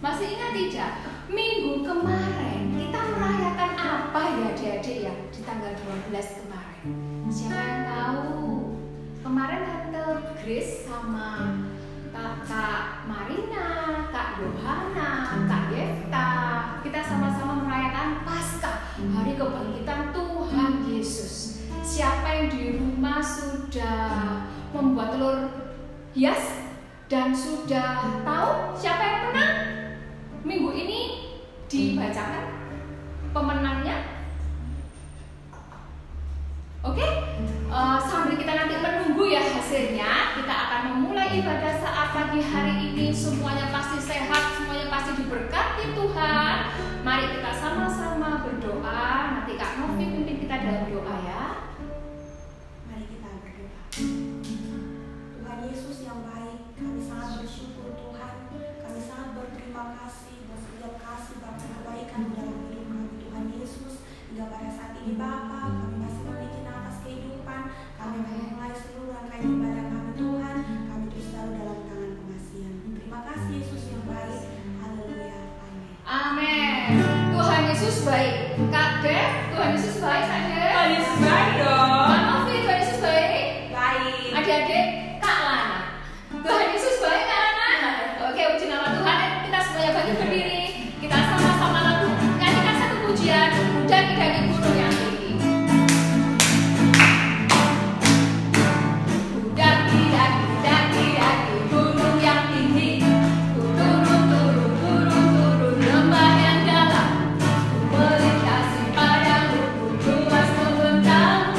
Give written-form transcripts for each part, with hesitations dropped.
Masih ingat tidak? Minggu kemarin kita merayakan apa ya adik-adik ya? Di tanggal 12 kemarin. Siapa yang tahu? Kemarin Tante Grace sama Kak Marina, Kak Yohana, Kak Yefta, kita sama-sama merayakan Paskah, hari kebangkitan Tuhan Yesus. Siapa yang di rumah sudah membuat telur hias dan sudah tahu siapa yang menang? Minggu ini dibacakan pemenangnya. Oke, sambil kita nanti menunggu ya hasilnya, kita akan memulai ibadah saat pagi hari ini. Semuanya pasti sehat, semuanya pasti diberkati Tuhan. Mari kita sama-sama berdoa. Nanti Kak Novi pimpin kita dalam doa ya. Mari kita berdoa. Tuhan Yesus yang baik, kami sangat bersyukur Tuhan. Kami sangat berterima kasih dan setiap kasih bahkan kebaikan dalam hidup kami Tuhan Yesus. Hingga pada saat ini Bapa, kami masih memiliki nafas kehidupan. Kami akan memulai seluruh rangkaian ibadah kami Tuhan. Kami terus selalu dalam tangan pengasihan. Terima kasih Yesus yang baik. Haleluya. Amin. Amin. Tuhan Yesus baik. Kak Dev, Tuhan Yesus baik. Kak Dev, Tuhan Yesus baik dong. Kak Novi, Tuhan Yesus baik. Baik. Adik-adik, Kak Lana, Tuhan Yesus baik. Kak Lana. Oke, puji nama Tuhan. Kita semuanya bangkit berdiri. Kita sama-sama lalu nyanyikan satu pujian. Daki-daki gunung yang tinggi. Daki-daki gunung yang tinggi. Turun lembah yang dalam. Melintasi padang rumput luas membentang.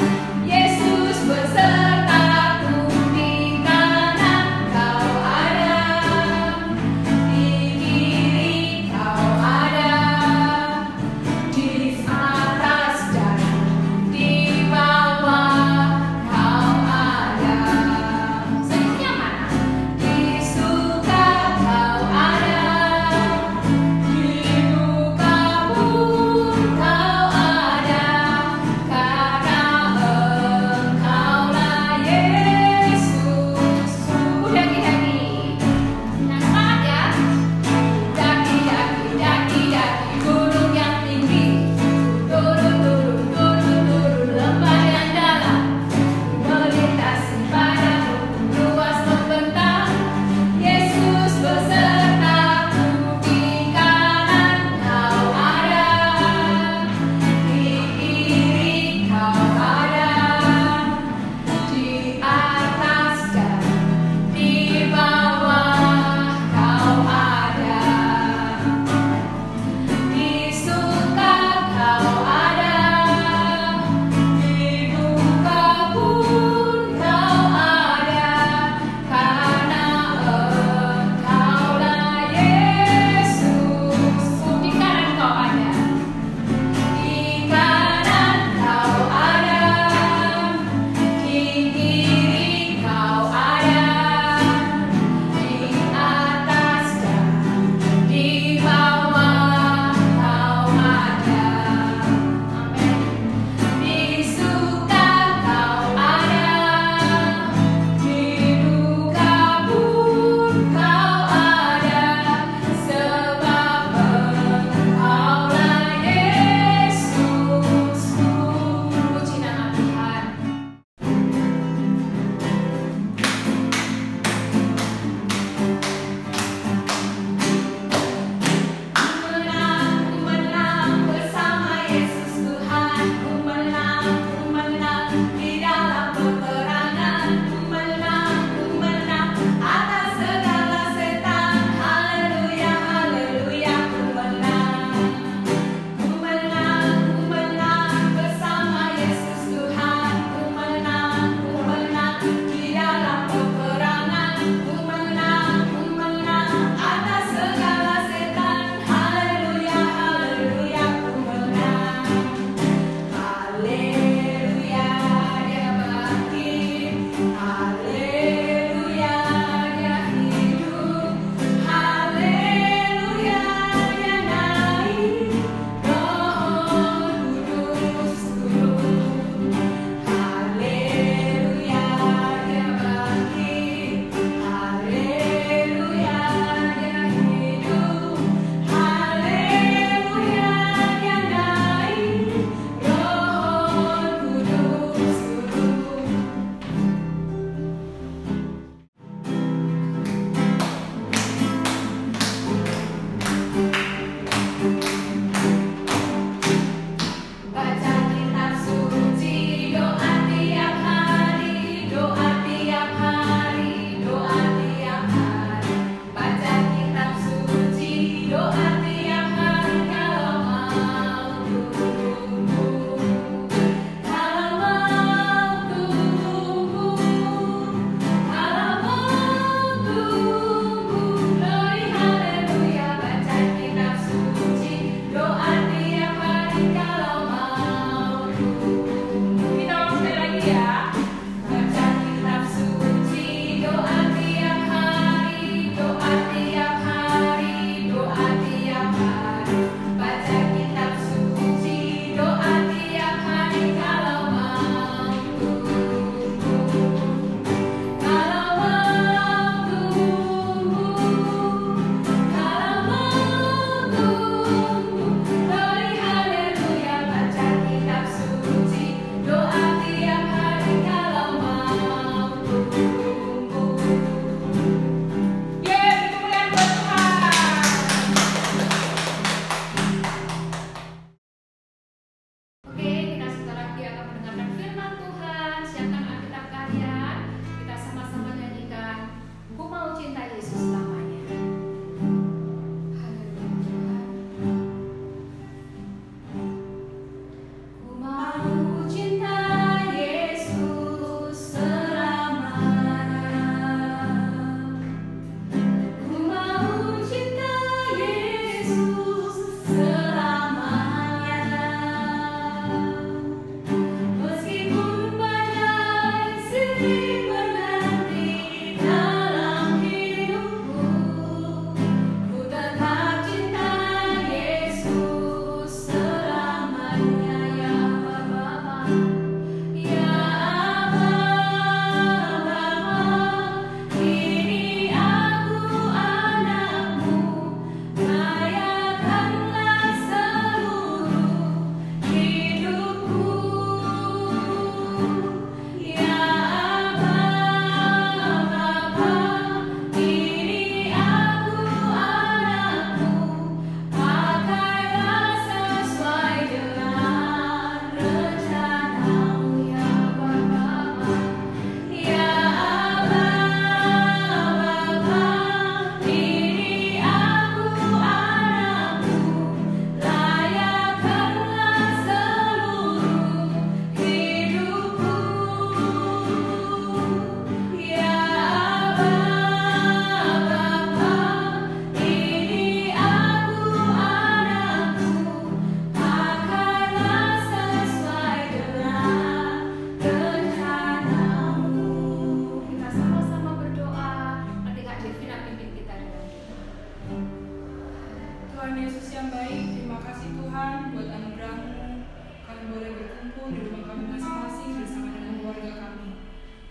Tuhan Yesus yang baik, terima kasih Tuhan buat anugerah-Mu. Kami boleh berkumpul di rumah kami masing-masing bersama dengan keluarga kami.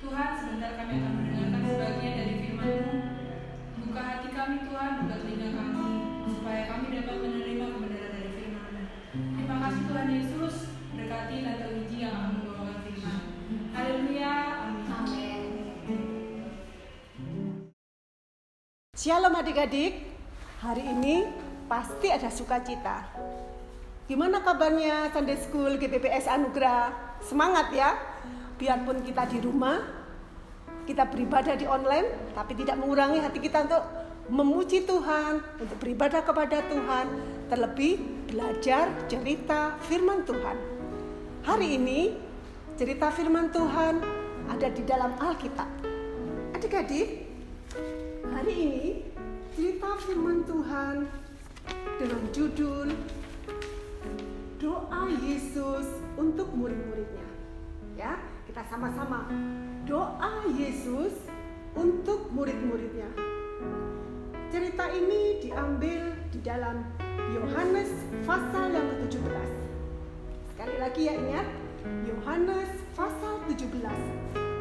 Tuhan, sebentar kami akan mendengarkan sebagian dari firman-Mu. Buka hati kami Tuhan, buka telinga kami, supaya kami dapat menerima kebenaran dari firman-Mu. Terima kasih Tuhan Yesus, berkati Tante Wiji yang akan membawakan firman. Haleluya, amin. Amin. Shalom adik-adik, hari ini pasti ada sukacita. Gimana kabarnya Sunday School GPPS Anugerah? Semangat ya, biarpun kita di rumah, kita beribadah di online, tapi tidak mengurangi hati kita untuk memuji Tuhan, untuk beribadah kepada Tuhan, terlebih belajar cerita firman Tuhan. Hari ini cerita firman Tuhan ada di dalam Alkitab. Adik-adik, hari ini cerita firman Tuhan dengan judul Doa Yesus untuk murid-muridnya. Ya, kita sama-sama doa Yesus untuk murid-muridnya. Cerita ini diambil di dalam Yohanes pasal yang ke-17. Sekali lagi ya, ingat, Yohanes pasal 17.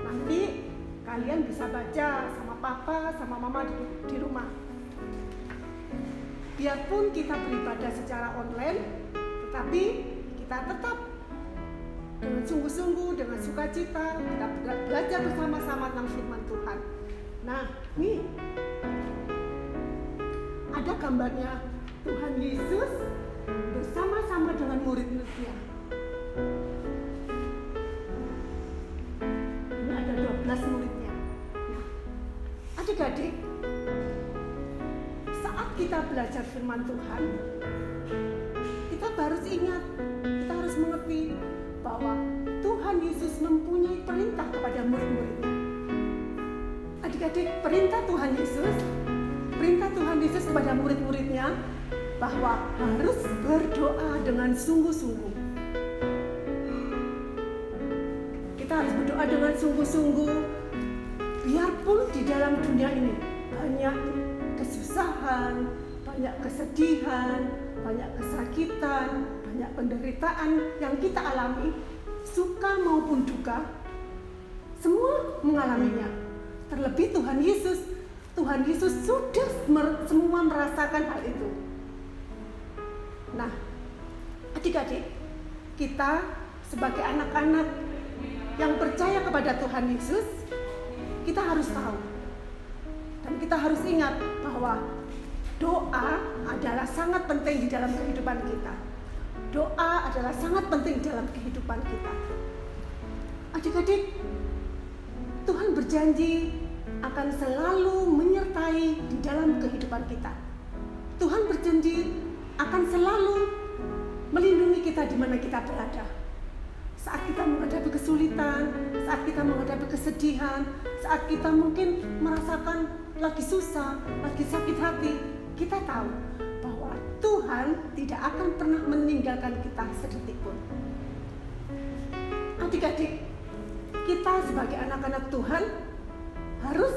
Nanti kalian bisa baca sama papa, sama mama di rumah. Biarpun kita beribadah secara online, tetapi kita tetap dengan sungguh-sungguh, dengan sukacita, kita belajar bersama-sama tentang firman Tuhan. Nah, nih ada gambarnya Tuhan Yesus bersama-sama dengan murid-muridnya. Ini ada 12 muridnya. Nah, adik-adik, saat kita belajar firman Tuhan, kita harus ingat, kita harus mengerti bahwa Tuhan Yesus mempunyai perintah kepada murid-muridnya. Adik-adik, perintah Tuhan Yesus kepada murid-muridnya bahwa harus berdoa dengan sungguh-sungguh. Kita harus berdoa dengan sungguh-sungguh, biarpun di dalam dunia ini banyak kesusahan, banyak kesedihan, banyak kesakitan, banyak penderitaan yang kita alami, suka maupun duka, semua mengalaminya. Terlebih Tuhan Yesus sudah semua merasakan hal itu. Nah, adik-adik, kita sebagai anak-anak yang percaya kepada Tuhan Yesus, kita harus tahu dan kita harus ingat bahwa doa adalah sangat penting di dalam kehidupan kita. Doa adalah sangat penting dalam kehidupan kita. Adik-adik, Tuhan berjanji akan selalu menyertai di dalam kehidupan kita. Tuhan berjanji akan selalu melindungi kita di mana kita berada. Saat kita menghadapi kesulitan, saat kita menghadapi kesedihan, saat kita mungkin merasakan lagi susah, lagi sakit hati, kita tahu bahwa Tuhan tidak akan pernah meninggalkan kita sedetik pun. Adik-adik, kita sebagai anak-anak Tuhan harus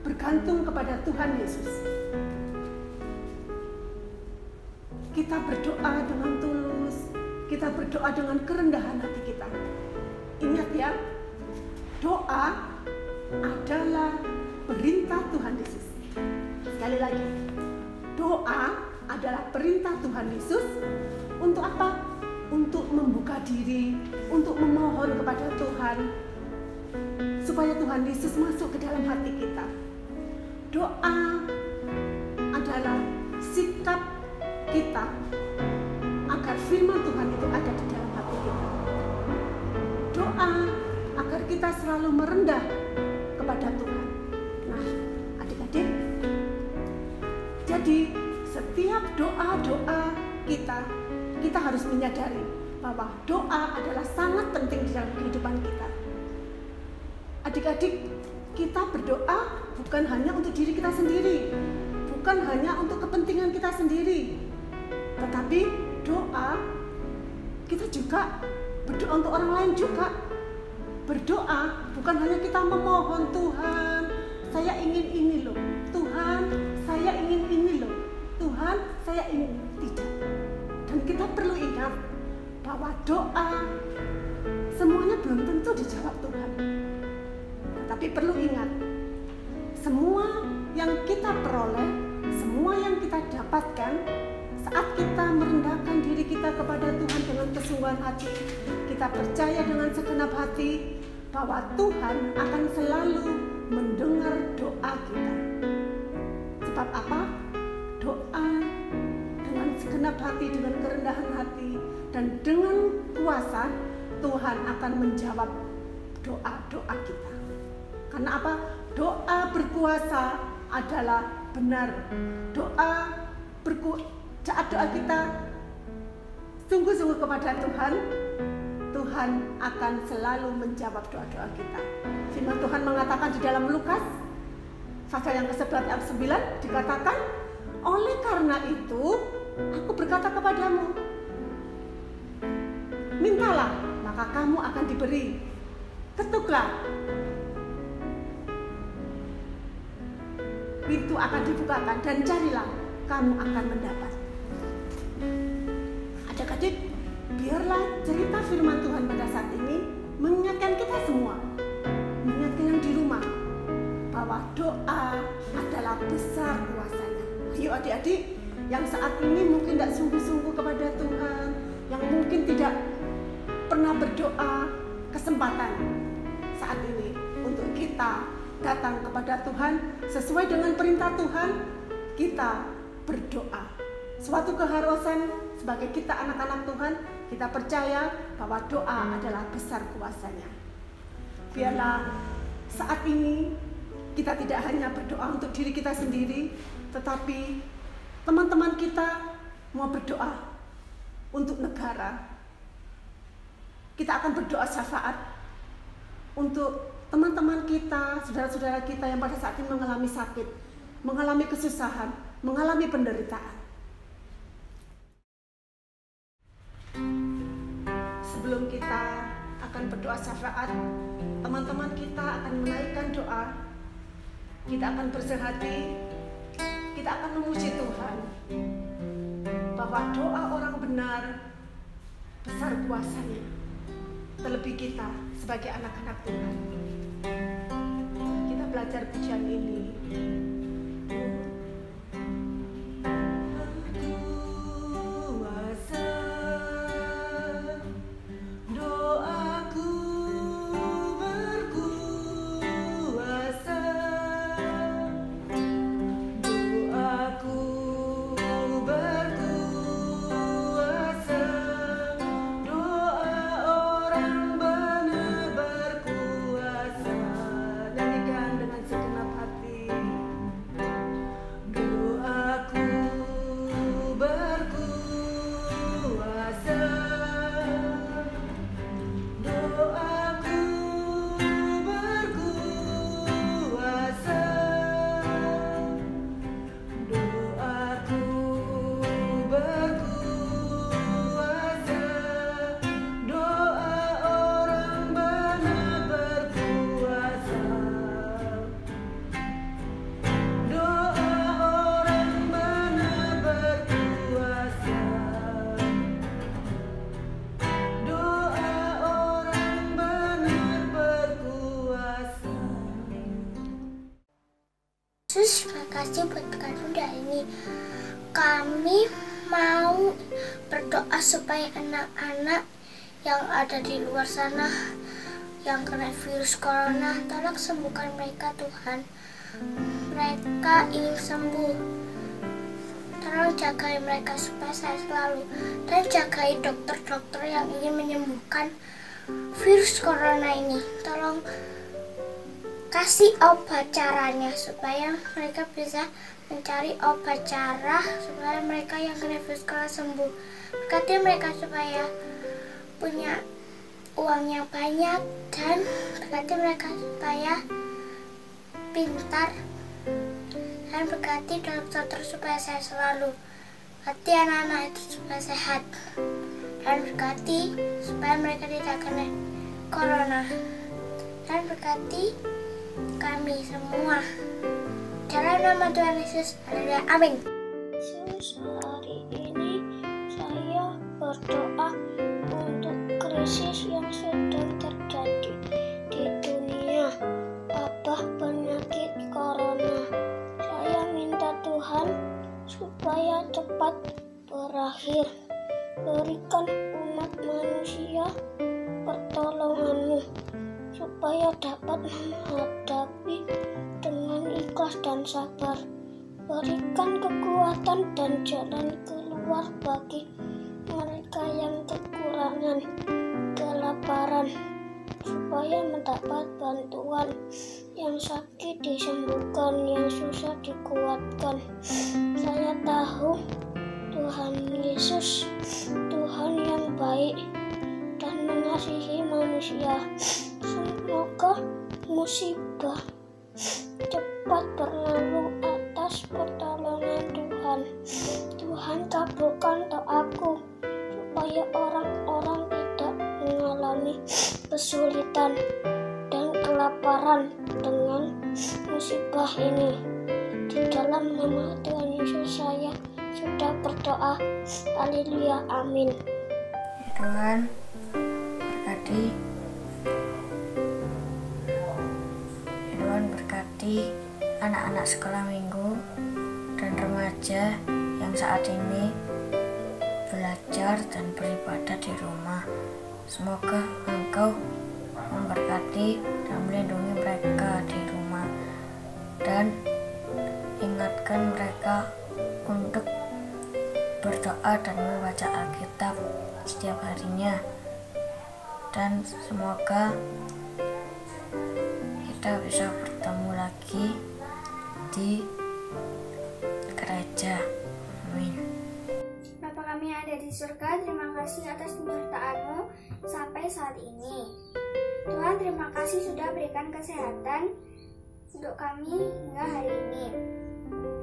bergantung kepada Tuhan Yesus. Kita berdoa dengan tulus, kita berdoa dengan kerendahan hati kita. Ingat ya, doa adalah perintah Tuhan Yesus. Sekali lagi, doa adalah perintah Tuhan Yesus untuk apa? Untuk membuka diri, untuk memohon kepada Tuhan, supaya Tuhan Yesus masuk ke dalam hati kita. Doa adalah sikap kita agar firman Tuhan itu ada di dalam hati kita. Doa agar kita selalu merendah kepada Tuhan. Nah, adik-adik, jadi setiap doa-doa kita harus menyadari bahwa doa adalah sangat penting di dalam kehidupan kita. Adik-adik, kita berdoa bukan hanya untuk diri kita sendiri, bukan hanya untuk kepentingan kita sendiri, tetapi doa kita juga berdoa untuk orang lain juga. Berdoa bukan hanya kita memohon, Tuhan, saya ingin ini loh, Tuhan, saya ingin ini loh, Tuhan, Tuhan saya ingin. Tidak. Dan kita perlu ingat bahwa doa semuanya belum tentu dijawab Tuhan. Tetapi perlu ingat, semua yang kita peroleh, semua yang kita dapatkan saat kita merendahkan diri kita kepada Tuhan dengan kesungguhan hati, kita percaya dengan segenap hati bahwa Tuhan akan selalu mendengar doa kita. Sebab apa? Doa dengan segenap hati, dengan kerendahan hati, dan dengan kuasa Tuhan akan menjawab doa-doa kita. Karena apa? Doa berkuasa adalah benar. Saat doa kita sungguh-sungguh kepada Tuhan, Tuhan akan selalu menjawab doa-doa kita. Firman Tuhan mengatakan di dalam Lukas pasal yang ke-11 ayat 9 dikatakan, oleh karena itu aku berkata kepadamu, mintalah maka kamu akan diberi, ketuklah pintu akan dibukakan, dan carilah kamu akan mendapat. Adik-adik, biarlah cerita firman Tuhan pada saat ini mengingatkan kita semua, mengingatkan yang di rumah, bahwa doa adalah besar kuasanya. Ayo adik-adik yang saat ini mungkin tidak sungguh-sungguh kepada Tuhan, yang mungkin tidak pernah berdoa, kesempatan saat ini untuk kita datang kepada Tuhan sesuai dengan perintah Tuhan. Kita berdoa, suatu keharusan sebagai kita anak-anak Tuhan. Kita percaya bahwa doa adalah besar kuasanya. Biarlah saat ini kita tidak hanya berdoa untuk diri kita sendiri, tetapi teman-teman kita mau berdoa untuk negara. Kita akan berdoa syafaat untuk teman-teman kita, saudara-saudara kita yang pada saat ini mengalami sakit, mengalami kesusahan, mengalami penderitaan. Sebelum kita akan berdoa syafaat, teman-teman kita akan menaikkan doa. Kita akan bersehati, kita akan memuji Tuhan bahwa doa orang benar besar kuasanya, terlebih kita sebagai anak-anak Tuhan. Kita belajar pujian ini. Terima kasih buat kado ini. Kami mau berdoa supaya anak-anak yang ada di luar sana yang kena virus corona, tolong sembuhkan mereka Tuhan. Mereka ingin sembuh. Tolong jagai mereka supaya saya selalu, dan jagai dokter-dokter yang ingin menyembuhkan virus corona ini. Tolong kasih obat caranya supaya mereka bisa mencari obat cara supaya mereka yang kena virus corona sembuh. Berkati mereka supaya punya uang yang banyak, dan berkati mereka supaya pintar, dan berkati dokter supaya saya selalu, berkati anak-anak itu supaya sehat, dan berkati supaya mereka tidak kena corona, dan berkati kami semua dalam nama Tuhan Yesus. Amin. Yesus krisis yang sedang terjadi di dunia, wabah penyakit corona. Saya minta Tuhan supaya cepat berakhir. Berikan umat manusia pertolongan-Mu supaya dapat menghadapi dengan ikhlas dan sabar. Berikan kekuatan dan jalan keluar bagi mereka yang kekurangan, kelaparan, supaya mendapat bantuan. Yang sakit disembuhkan, yang susah dikuatkan. Saya tahu Tuhan Yesus, Tuhan yang baik dan mengasihi manusia. Semoga musibah cepat berlalu atas pertolongan Tuhan. Tuhan kabulkan doaku supaya orang-orang tidak mengalami kesulitan dan kelaparan dengan musibah ini. Di dalam nama Tuhan Yesus saya sudah berdoa. Haleluya, amin. Tuhan berkati, Tuhan berkati anak-anak sekolah minggu dan remaja yang saat ini belajar dan beribadah di rumah. Semoga Engkau memberkati dan melindungi mereka di rumah, dan ingatkan mereka untuk berdoa dan membaca Alkitab setiap harinya. Dan semoga kita bisa bertemu lagi di gereja. Amin. Bapa kami yang ada di surga, terima kasih atas penyertaan-Mu sampai saat ini. Tuhan, terima kasih sudah berikan kesehatan untuk kami hingga hari ini.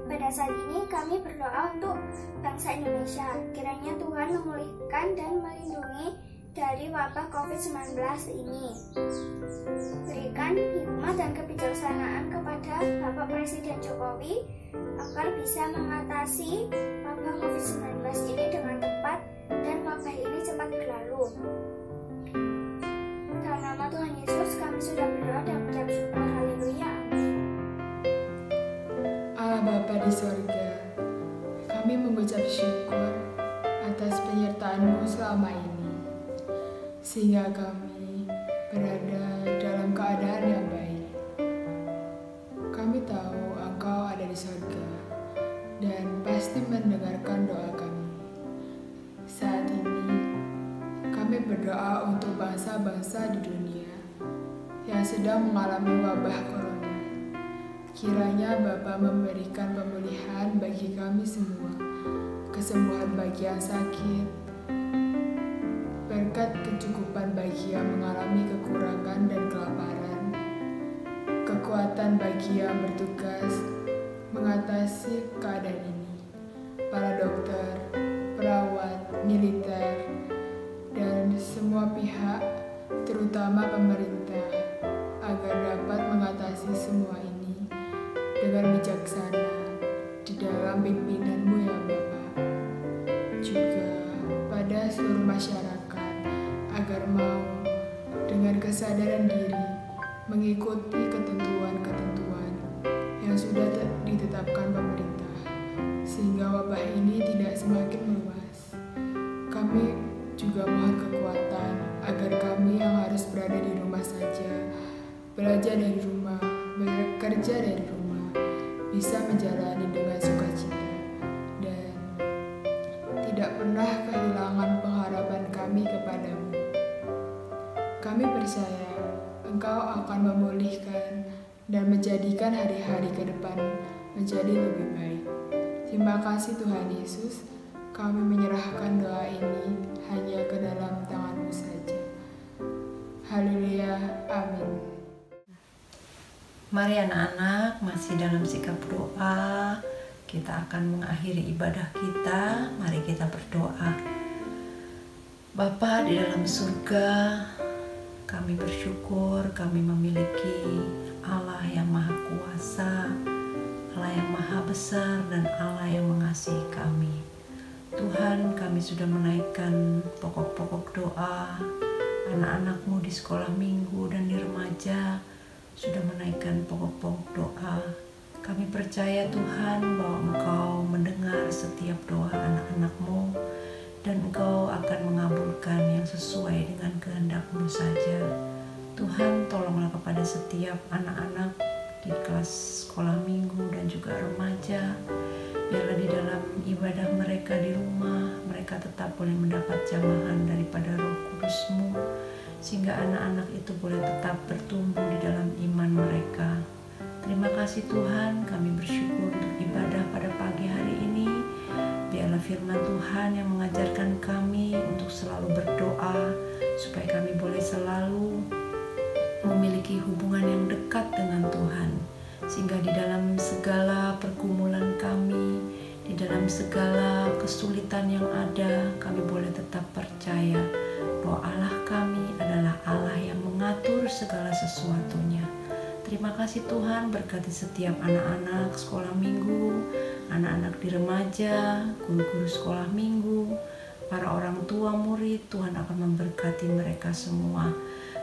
Pada saat ini kami berdoa untuk bangsa Indonesia. Kiranya Tuhan memulihkan dan melindungi dari wabah COVID-19 ini. Berikan hikmat dan kebijaksanaan kepada Bapak Presiden Jokowi agar bisa mengatasi wabah COVID-19 ini dengan tepat dan wabah ini cepat berlalu. Dalam nama Tuhan Yesus kami sudah berdoa dan mengucap syukur. Haleluya, amin. Allah Bapa di sorga, kami mengucap syukur atas penyertaan-Mu selama ini, sehingga kami berada dalam keadaan yang baik. Kami tahu Engkau ada di sorga dan pasti mendengarkan doa kami. Saat ini, kami berdoa untuk bangsa-bangsa di dunia yang sedang mengalami wabah corona. Kiranya Bapa memberikan pemulihan bagi kami semua, kesembuhan bagi yang sakit, berkat kecukupan bagi yang mengalami kekurangan dan kelaparan, kekuatan bagi yang bertugas mengatasi keadaan ini, para dokter, perawat, militer, dan semua pihak, terutama pemerintah, agar dapat mengatasi semua ini dengan bijaksana di dalam pimpinan-Mu ya Bapa. Juga pada seluruh masyarakat agar mau dengan kesadaran diri mengikuti ketentuan-ketentuan yang sudah ditetapkan pemerintah, sehingga wabah ini tidak semakin meluas. Kami juga mohon kekuatan agar kami yang harus berada di rumah saja, belajar dari rumah, bekerja dari rumah, bisa menjalani dengan sukacita dan tidak pernah kehilangan pengharapan kami kepadamu. Kami percaya Engkau akan memulihkan dan menjadikan hari-hari ke depan menjadi lebih baik. Terima kasih Tuhan Yesus, kami menyerahkan doa ini hanya ke dalam tangan-Mu saja. Haleluya, amin. Mari anak-anak, masih dalam sikap doa, kita akan mengakhiri ibadah kita. Mari kita berdoa. Bapa di dalam surga, kami bersyukur kami memiliki Allah yang Maha Kuasa, Allah yang Maha Besar, dan Allah yang mengasihi kami. Tuhan, kami sudah menaikkan pokok-pokok doa anak-anakmu di sekolah minggu dan di remaja sudah menaikkan pokok-pokok doa. Kami percaya Tuhan bahwa Engkau mendengar setiap doa anak-anakmu dan Engkau akan mengabulkan yang sesuai dengan kehendak-Mu saja. Tuhan, tolonglah kepada setiap anak-anak di kelas sekolah minggu dan juga remaja. Biarlah di dalam ibadah mereka di rumah, mereka tetap boleh mendapat jamahan daripada Roh Kudus-Mu, sehingga anak-anak itu boleh tetap bertumbuh di dalam iman mereka. Terima kasih Tuhan, kami bersyukur untuk ibadah pada pagi hari ini. Biarlah firman Tuhan yang mengajarkan kami untuk selalu berdoa, supaya kami boleh selalu memiliki hubungan yang dekat dengan Tuhan, sehingga di dalam segala pergumulan kami, di dalam segala kesulitan yang ada, kami boleh tetap percaya bahwa Allah kami adalah Allah yang mengatur segala sesuatunya. Terima kasih Tuhan, berkati setiap anak-anak sekolah minggu, anak-anak di remaja, guru-guru sekolah minggu, para orang tua murid. Tuhan akan memberkati mereka semua.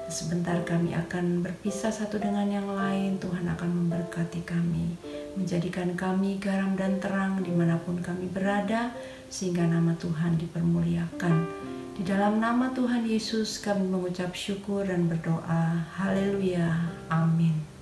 Sebentar kami akan berpisah satu dengan yang lain. Tuhan akan memberkati kami, menjadikan kami garam dan terang dimanapun kami berada, sehingga nama Tuhan dipermuliakan. Di dalam nama Tuhan Yesus kami mengucap syukur dan berdoa. Haleluya. Amin.